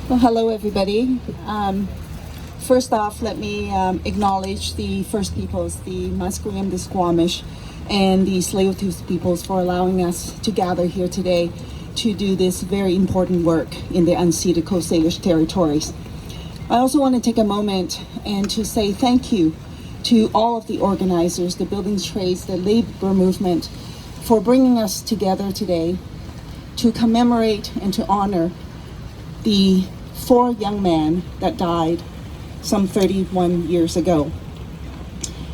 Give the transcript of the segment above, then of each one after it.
Well, hello, everybody. First off, let me acknowledge the First Peoples, the Musqueam, the Squamish, and the Tsleil-Waututh peoples for allowing us to gather here today to do this very important work in the unceded Coast Salish territories. I also want to take a moment and to say thank you to all of the organizers, the building trades, the labor movement, for bringing us together today to commemorate and to honor the 4 young men that died some 31 years ago.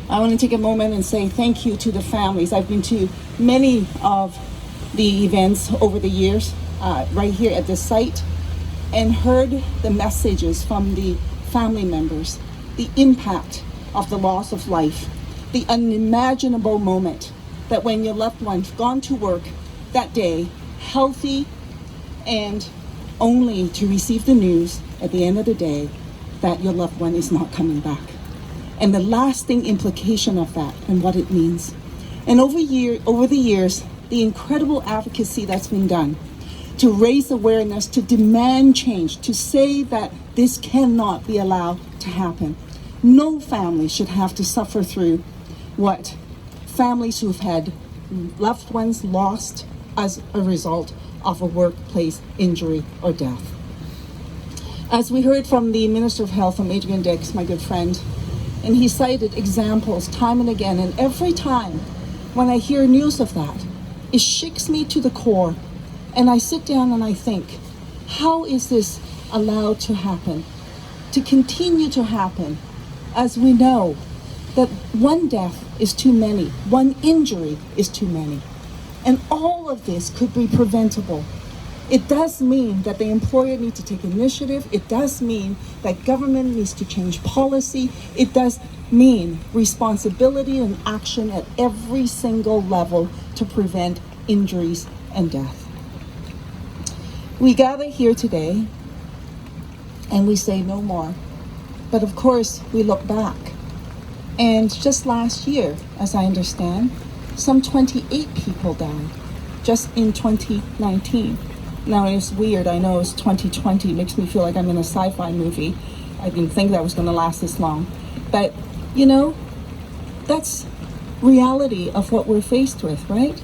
I want to take a moment and say thank you to the families. I've been to many of the events over the years right here at this site and heard the messages from the family members, the impact of the loss of life, the unimaginable moment that when your loved one's gone to work that day, healthy, and only to receive the news at the end of the day that your loved one is not coming back. And the lasting implication of that and what it means. And over the years, the incredible advocacy that's been done to raise awareness, to demand change, to say that this cannot be allowed to happen. No family should have to suffer through what families who've had loved ones lost as a result of a workplace injury or death. As we heard from the Minister of Health, from Adrian Dix, my good friend, and he cited examples time and again, and every time when I hear news of that, it shakes me to the core, and I sit down and I think, how is this allowed to happen, to continue to happen, as we know that one death is too many, one injury is too many. And all of this could be preventable. It does mean that the employer needs to take initiative. It does mean that government needs to change policy. It does mean responsibility and action at every single level to prevent injuries and death. We gather here today and we say no more. But of course, we look back. And just last year, as I understand, some 28 people died just in 2019. Now it's weird, I know it's 2020, it makes me feel like I'm in a sci-fi movie. I didn't think that was gonna last this long. But you know, that's reality of what we're faced with, right?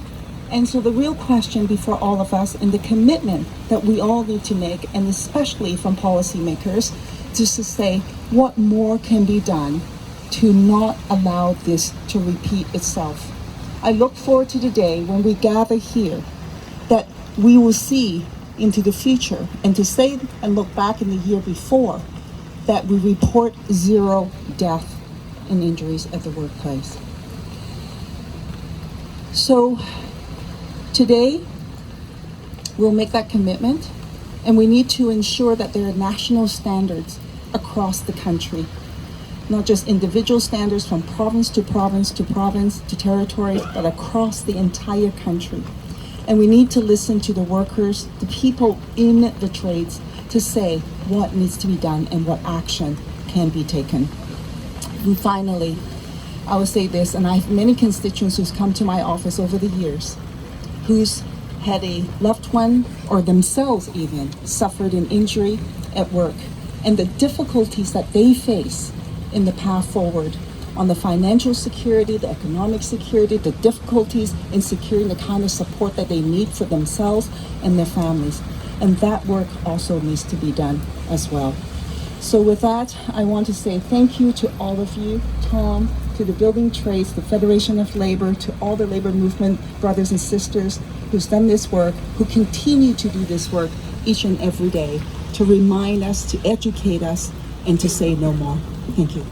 And so the real question before all of us, and the commitment that we all need to make, and especially from policymakers, just to say what more can be done to not allow this to repeat itself. I look forward to the day when we gather here that we will see into the future and to say and look back in the year before that we report 0 death and injuries at the workplace. So today we'll make that commitment, and we need to ensure that there are national standards across the country. Not just individual standards from province to province to province to territories, but across the entire country. And we need to listen to the workers, the people in the trades, to say what needs to be done and what action can be taken. And finally, I will say this, and I have many constituents who's come to my office over the years, who's had a loved one or themselves even suffered an injury at work, and the difficulties that they face in the path forward on the financial security, the economic security, the difficulties in securing the kind of support that they need for themselves and their families. And that work also needs to be done as well. So with that, I want to say thank you to all of you, Tom, to the building trades, the Federation of Labor, to all the labor movement brothers and sisters who's done this work, who continue to do this work each and every day to remind us, to educate us, and to say no more. Thank you.